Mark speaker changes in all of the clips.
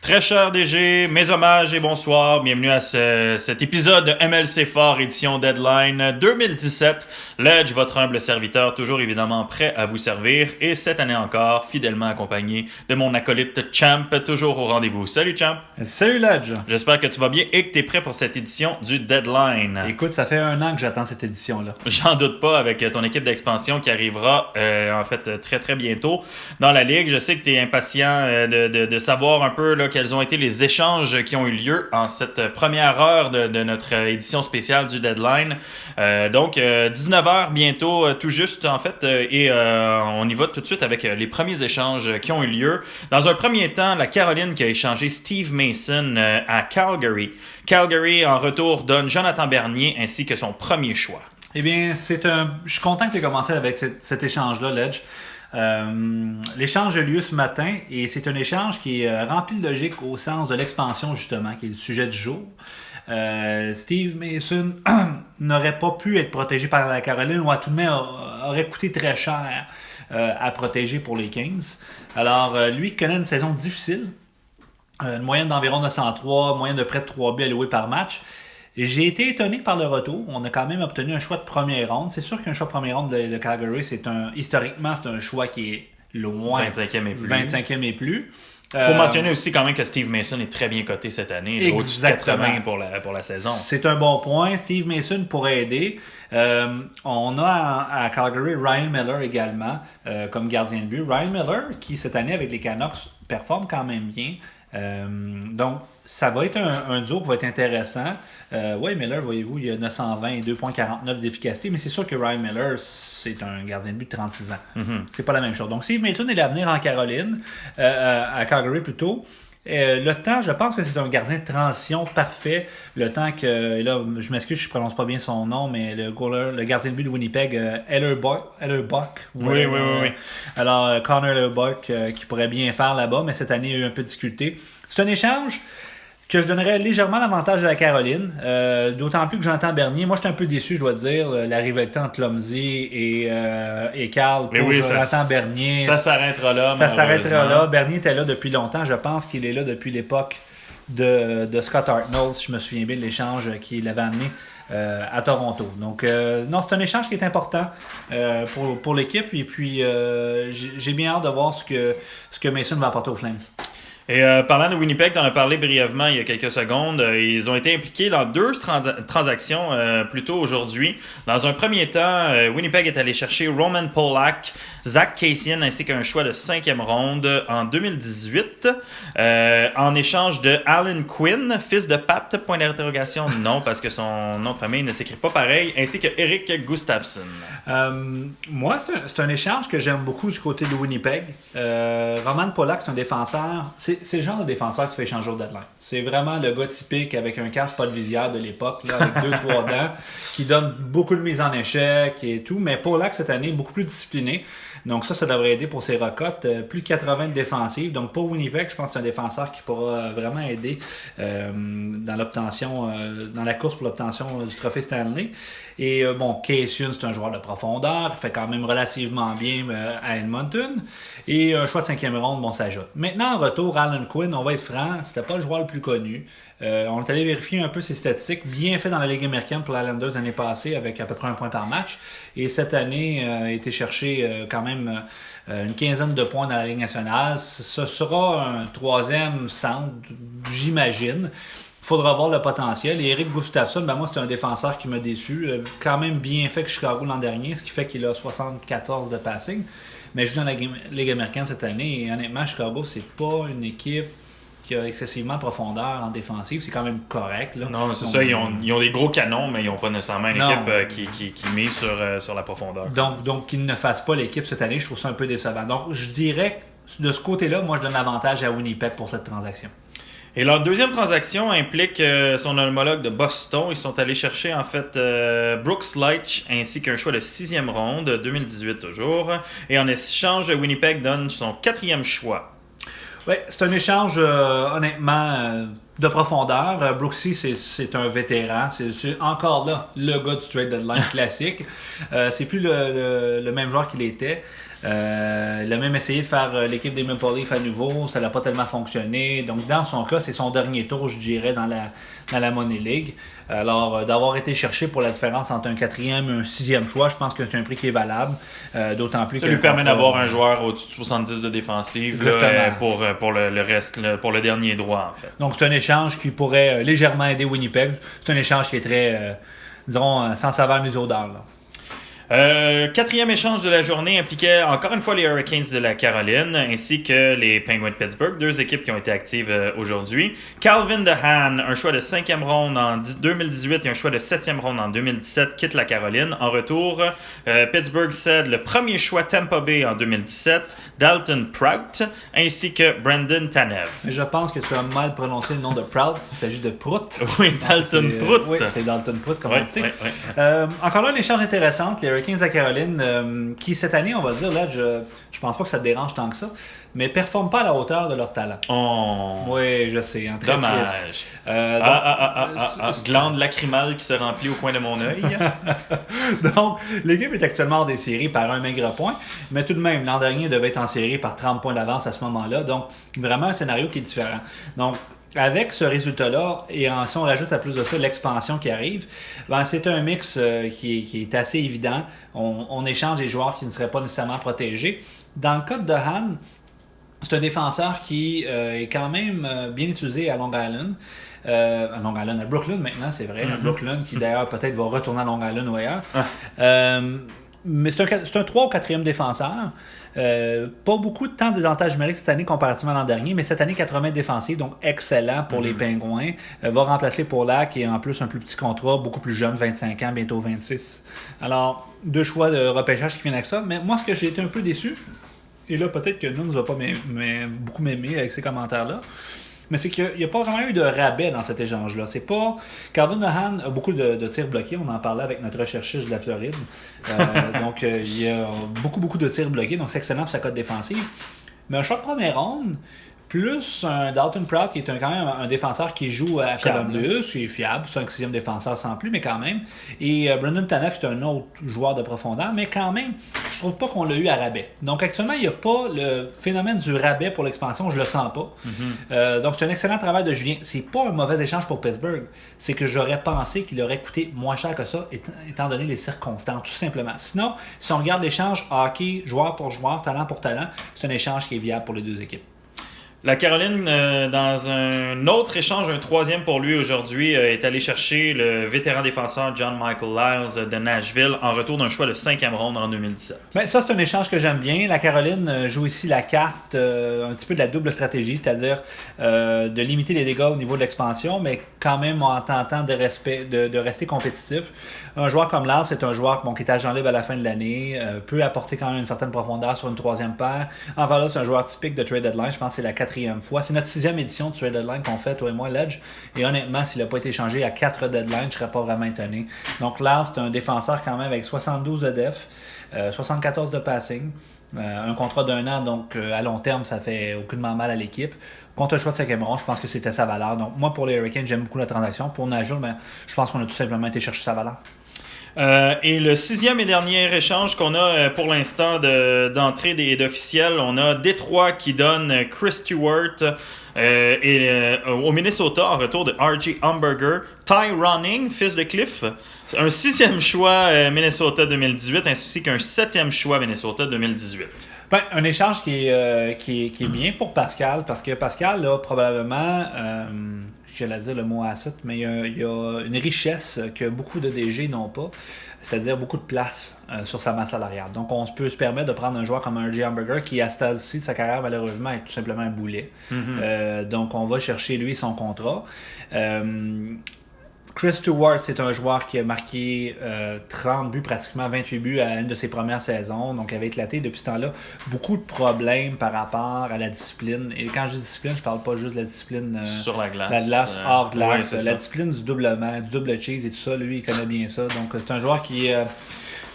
Speaker 1: Très cher DG, mes hommages et bonsoir. Bienvenue à cet épisode de MLC Fort, édition Deadline 2017. Ledge, votre humble serviteur, toujours évidemment prêt à vous servir. Et cette année encore, fidèlement accompagné de mon acolyte Champ, toujours au rendez-vous. Salut Champ!
Speaker 2: Salut Ledge!
Speaker 1: J'espère que tu vas bien et que tu es prêt pour cette édition du Deadline.
Speaker 2: Écoute, ça fait 1 an que j'attends cette édition-là.
Speaker 1: J'en doute pas, avec ton équipe d'expansion qui arrivera en fait très très bientôt dans la Ligue. Je sais que tu es impatient de savoir un peu là, quels ont été les échanges qui ont eu lieu en cette première heure de notre édition spéciale du Deadline. Donc, 19h bientôt, tout juste en fait, et on y va tout de suite avec les premiers échanges qui ont eu lieu. Dans un premier temps, la Caroline qui a échangé Steve Mason à Calgary. Calgary, en retour, donne Jonathan Bernier ainsi que son premier choix.
Speaker 2: Eh bien, je suis content que tu aies commencé avec cet échange-là, Ledge. L'échange a lieu ce matin et c'est un échange qui est rempli de logique au sens de l'expansion, justement, qui est le sujet du jour. Steve Mason n'aurait pas pu être protégé par la Caroline ou à tout de même aurait coûté très cher à protéger pour les Kings. Alors, lui connaît une saison difficile, une moyenne d'environ 903, moyenne de près de 3 buts alloués par match. Et j'ai été étonné par le retour. On a quand même obtenu un choix de première ronde. C'est sûr qu'un choix de première ronde de Calgary, historiquement, c'est un choix qui est loin.
Speaker 1: 25e et plus.
Speaker 2: 25e et plus.
Speaker 1: Il faut mentionner aussi quand même que Steve Mason est très bien coté cette année. Au-dessus de 80 pour la saison.
Speaker 2: C'est un bon point. Steve Mason pourrait aider. On a à Calgary Ryan Miller également comme gardien de but. Ryan Miller qui, cette année, avec les Canucks, performe quand même bien. Donc, ça va être un duo qui va être intéressant. Oui, Miller, voyez-vous, il y a 920 et 2,49 d'efficacité, mais c'est sûr que Ryan Miller, c'est un gardien de but de 36 ans. Mm-hmm. C'est pas la même chose. Donc, Steve Mason est l'avenir en Caroline, à Calgary plutôt. Le temps, je pense que c'est un gardien de transition parfait. Le temps que, là, je m'excuse, je ne prononce pas bien son nom, mais le gardien de but de Winnipeg, Hellerbuck.
Speaker 1: Oui.
Speaker 2: Alors, Connor Hellerbuck, qui pourrait bien faire là-bas, mais cette année, il a eu un peu de difficulté. C'est un échange que je donnerais légèrement l'avantage à la Caroline, d'autant plus que Jonathan Bernier, moi je suis un peu déçu, je dois dire, la rivalité entre Lomzi et Carl pour Jonathan Bernier.
Speaker 1: Ça s'arrêtera là.
Speaker 2: Ça s'arrêtera là. Bernier était là depuis longtemps, je pense qu'il est là depuis l'époque de Scott Hartnell, si je me souviens bien de l'échange qu'il avait amené à Toronto. Donc, non, c'est un échange qui est important pour l'équipe, et puis j'ai bien hâte de voir ce que Mason va apporter aux Flames.
Speaker 1: Et parlant de Winnipeg, tu en as parlé brièvement il y a quelques secondes. Ils ont été impliqués dans 2 transactions plus tôt aujourd'hui. Dans un premier temps, Winnipeg est allé chercher Roman Polak, Zach Kassian ainsi qu'un choix de 5e ronde en 2018. En échange de Alan Quinn, fils de Pat, point d'interrogation, non, parce que son nom de famille ne s'écrit pas pareil, ainsi que Eric Gustafsson.
Speaker 2: Moi, c'est un échange que j'aime beaucoup du côté de Winnipeg. Roman Polak, c'est un défenseur. C'est le genre de défenseur que tu fais échanger au deadline. C'est vraiment le gars typique avec un casque pas de visière de l'époque, là, avec 2-3 dents, qui donne beaucoup de mise en échec et tout. Mais Polak, cette année, beaucoup plus discipliné. Donc ça devrait aider pour ses recotes. Plus de 80 de défensive. Donc pour Winnipeg, je pense que c'est un défenseur qui pourra vraiment aider dans l'obtention, dans la course pour l'obtention du trophée Stanley. Et Kassian, c'est un joueur de profondeur. Il fait quand même relativement bien à Edmonton. Et un choix de 5e ronde, ça ajoute. Maintenant, en retour, Alan Quinn, on va être franc, c'était pas le joueur le plus connu. On est allé vérifier un peu ses statistiques, bien fait dans la Ligue américaine pour les Islanders l'année passée, avec à peu près 1 point par match. Et cette année, a été chercher quand même une quinzaine de points dans la Ligue nationale. Ce sera un 3e centre, j'imagine. Il faudra voir le potentiel. Et Eric Gustafsson, moi, c'est un défenseur qui m'a déçu. Quand même bien fait que Chicago l'an dernier, ce qui fait qu'il a 74 de passing. Mais je joue dans la Ligue américaine cette année. Et honnêtement, Chicago, c'est pas une équipe qui a excessivement de profondeur en défensive. C'est quand même correct. Là.
Speaker 1: Non, c'est ça. Ils ont des gros canons, mais ils n'ont pas nécessairement une équipe qui mise sur la profondeur.
Speaker 2: Donc, qu'ils ne fassent pas l'équipe cette année, je trouve ça un peu décevant. Donc, je dirais que de ce côté-là, moi, je donne l'avantage à Winnipeg pour cette transaction.
Speaker 1: Et leur deuxième transaction implique son homologue de Boston. Ils sont allés chercher en fait Brooks Leach ainsi qu'un choix de 6e ronde, 2018 toujours. Et en échange, Winnipeg donne son 4e choix.
Speaker 2: Oui, c'est un échange honnêtement de profondeur. Brooksy, c'est un vétéran. C'est encore là le gars du trade deadline classique. C'est plus le même joueur qu'il était. Il a même essayé de faire l'équipe des Maple Leafs à nouveau. Ça n'a pas tellement fonctionné. Donc, dans son cas, c'est son dernier tour, je dirais, dans la Money League. Alors, d'avoir été cherché pour la différence entre un 4e et un 6e choix, je pense que c'est un prix qui est valable. D'autant plus
Speaker 1: ça lui permet d'avoir un joueur au-dessus de 70 de défensive là, pour le reste, pour le dernier droit, en fait.
Speaker 2: Donc, c'est un échange qui pourrait légèrement aider Winnipeg. C'est un échange qui est très, disons, sans saveur ni odeur, là.
Speaker 1: Quatrième échange de la journée impliquait encore une fois les Hurricanes de la Caroline ainsi que les Penguins de Pittsburgh, deux équipes qui ont été actives aujourd'hui. Calvin DeHaan, un choix de 5e ronde en 2018 et un choix de 7e ronde en 2017, quitte la Caroline. En retour, Pittsburgh cède le premier choix Tampa Bay en 2017, Dalton Prout, ainsi que Brendan Tanev.
Speaker 2: Je pense que tu as mal prononcé le nom de Prout, il s'agit de Prout.
Speaker 1: Oui, Dalton Prout.
Speaker 2: Oui, c'est Dalton Prout, comme on le sait.
Speaker 1: Oui.
Speaker 2: Encore là, un échange intéressant. Les Hurricanes à Caroline, qui cette année, on va dire, là, je pense pas que ça te dérange tant que ça, mais performent pas à la hauteur de leur talent.
Speaker 1: Oh.
Speaker 2: Oui, je sais. Très
Speaker 1: dommage. Glande lacrymale qui se remplit au coin de mon œil.
Speaker 2: Donc, l'équipe est actuellement hors des séries par un maigre point, mais tout de même, l'an dernier devait être en série par 30 points d'avance à ce moment-là. Donc, vraiment un scénario qui est différent. Donc, avec ce résultat-là, et si on rajoute à plus de ça l'expansion qui arrive, ben c'est un mix qui est assez évident. On échange des joueurs qui ne seraient pas nécessairement protégés. Dans le cas de DeHaan, c'est un défenseur qui est quand même bien utilisé à Long Island. À Brooklyn maintenant, c'est vrai. À Brooklyn, qui d'ailleurs peut-être va retourner à Long Island ou ailleurs. Mais c'est un 3 ou 4e défenseur. Pas beaucoup de temps de désavantage numérique cette année comparativement à l'an dernier, mais cette année 80 défensifs, donc excellent pour les Pingouins. Va remplacer Polak qui est en plus un plus petit contrat, beaucoup plus jeune, 25 ans, bientôt 26. Alors, 2 choix de repêchage qui viennent avec ça. Mais moi, ce que j'ai été un peu déçu, et là peut-être que nous ne va pas beaucoup m'aimer avec ces commentaires-là, mais c'est qu'il n'y a pas vraiment eu de rabais dans cet échange-là. C'est pas... Calvin DeHaan a beaucoup de tirs bloqués. On en parlait avec notre recherchiste de la Floride. Donc, il y a beaucoup de tirs bloqués. Donc, c'est excellent pour sa cote défensive. Mais un choix de première ronde, plus un Dalton Prout, qui est quand même un défenseur qui joue à Columbus, qui est fiable, 5-6e défenseur sans plus, mais quand même. Et Brendan Tanev, qui est un autre joueur de profondeur, mais quand même, je trouve pas qu'on l'a eu à rabais. Donc actuellement, il n'y a pas le phénomène du rabais pour l'expansion, je le sens pas. Donc c'est un excellent travail de Julien. C'est pas un mauvais échange pour Pittsburgh, c'est que j'aurais pensé qu'il aurait coûté moins cher que ça, étant donné les circonstances, tout simplement. Sinon, si on regarde l'échange hockey, joueur pour joueur, talent pour talent, c'est un échange qui est viable pour les deux équipes.
Speaker 1: La Caroline, dans un autre échange, un 3e pour lui aujourd'hui, est allé chercher le vétéran défenseur John Michael Lyles de Nashville en retour d'un choix de 5e ronde en 2017.
Speaker 2: Ben, ça, c'est un échange que j'aime bien. La Caroline joue ici la carte un petit peu de la double stratégie, c'est-à-dire de limiter les dégâts au niveau de l'expansion, mais quand même en tentant de rester compétitif. Un joueur comme Lyles, c'est un joueur qui est agent libre à la fin de l'année, peut apporter quand même une certaine profondeur sur une 3e paire. Encore là, c'est un joueur typique de trade deadline. Je pense que c'est la 4e fois. C'est notre 6e édition de trade deadline qu'on fait, toi et moi, Ledge. Et honnêtement, s'il n'a pas été changé à 4 deadlines, je ne serais pas vraiment étonné. Donc là, c'est un défenseur quand même avec 72 de def, 74 de passing, un contrat d'1 an, donc à long terme, ça fait aucunement mal à l'équipe. Contre un choix de 5e ronde, je pense que c'était sa valeur. Donc moi, pour les Hurricanes, j'aime beaucoup la transaction. Pour Nashville, je pense qu'on a tout simplement été chercher sa valeur.
Speaker 1: Et le 6e et dernier échange qu'on a pour l'instant d'entrée et d'officiel, on a Détroit qui donne Chris Stewart au Minnesota en retour de R.J. Umberger, Ty Ronning, fils de Cliff, un 6e choix Minnesota 2018 ainsi qu'un 7e choix Minnesota 2018.
Speaker 2: Ben, un échange qui est bien pour Pascal, parce que Pascal, là, probablement, j'allais dire le mot asset, mais il y a une richesse que beaucoup de DG n'ont pas, c'est-à-dire beaucoup de place sur sa masse salariale. Donc, on peut se permettre de prendre un joueur comme un R.J. Hamburger qui, à ce stade-ci de sa carrière, malheureusement, est tout simplement un boulet. Donc, on va chercher, lui, son contrat. Chris Stewart, c'est un joueur qui a marqué 30 buts, pratiquement 28 buts à une de ses premières saisons. Donc, il avait éclaté depuis ce temps-là beaucoup de problèmes par rapport à la discipline. Et quand je dis discipline, je parle pas juste de la discipline
Speaker 1: sur la glace.
Speaker 2: La glace, hors glace.
Speaker 1: Ouais,
Speaker 2: la discipline du doublement, du double cheese et tout ça, lui, il connaît bien ça. Donc, c'est un joueur qui est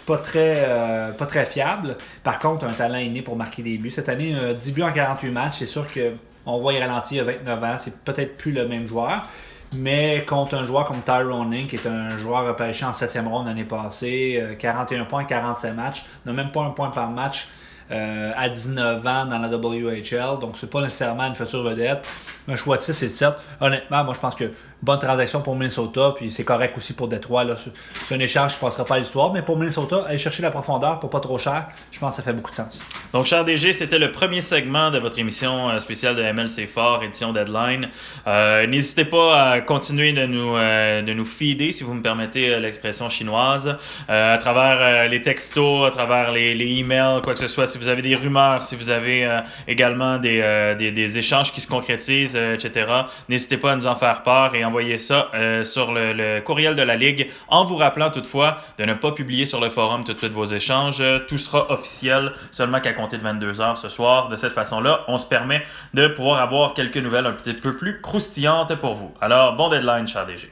Speaker 2: pas très fiable. Par contre, un talent inné pour marquer des buts. Cette année, 10 buts en 48 matchs. C'est sûr que On voit il ralentit à 29 ans, c'est peut-être plus le même joueur. Mais contre un joueur comme Tyrone Link, qui est un joueur repêché en 7e ronde l'année passée, 41 points, 47 matchs, n'a même pas un point par match à 19 ans dans la WHL. Donc, c'est pas nécessairement une future vedette. Un choix de 6 et de 7. Honnêtement, moi, je pense que bonne transaction pour Minnesota, puis c'est correct aussi pour Détroit. Là. C'est un échange qui ne passera pas à l'histoire, mais pour Minnesota, aller chercher la profondeur pour pas trop cher, je pense que ça fait beaucoup de sens.
Speaker 1: Donc, cher DG, c'était le premier segment de votre émission spéciale de MLC Fort, édition Deadline. N'hésitez pas à continuer de nous feeder, si vous me permettez l'expression chinoise, à travers les textos, à travers les emails, quoi que ce soit. Si vous avez des rumeurs, si vous avez également des échanges qui se concrétisent, etc., n'hésitez pas à nous en faire part et envoyer ça sur le courriel de la Ligue, en vous rappelant toutefois de ne pas publier sur le forum tout de suite vos échanges. Tout sera officiel seulement qu'à compter de 22h ce soir. De cette façon-là, on se permet de pouvoir avoir quelques nouvelles un petit peu plus croustillantes pour vous. Alors, bon deadline, cher DG.